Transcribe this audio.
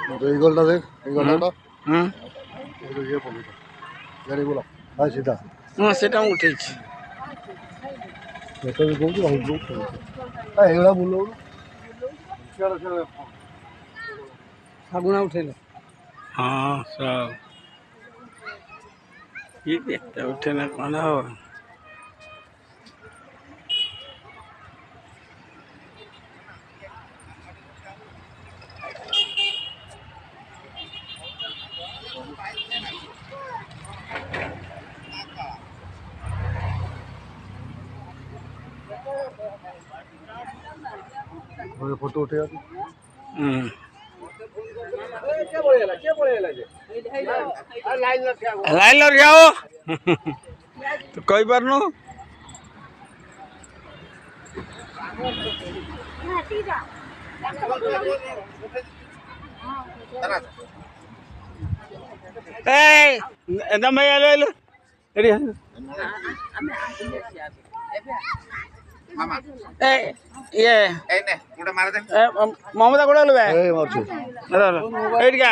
तो ईगलटा देख ईगलटा हाँ ये पकड़ गाड़ी बोला हां सीधा हाँ सेटा उठेछि तो भी कहू हम लोग आ एगला बोलो चलो चलो फागुना उठेले हाँ सब ये देखते उठे ना कौन हो और फोटो उठेगा लाइन लग जाओ तो कोई बार नो ए एकदम भैया ले लो रेडी ए ये ए ने उड़ा मार दे ममता कोड़ा लो बे ए मारछे एट क्या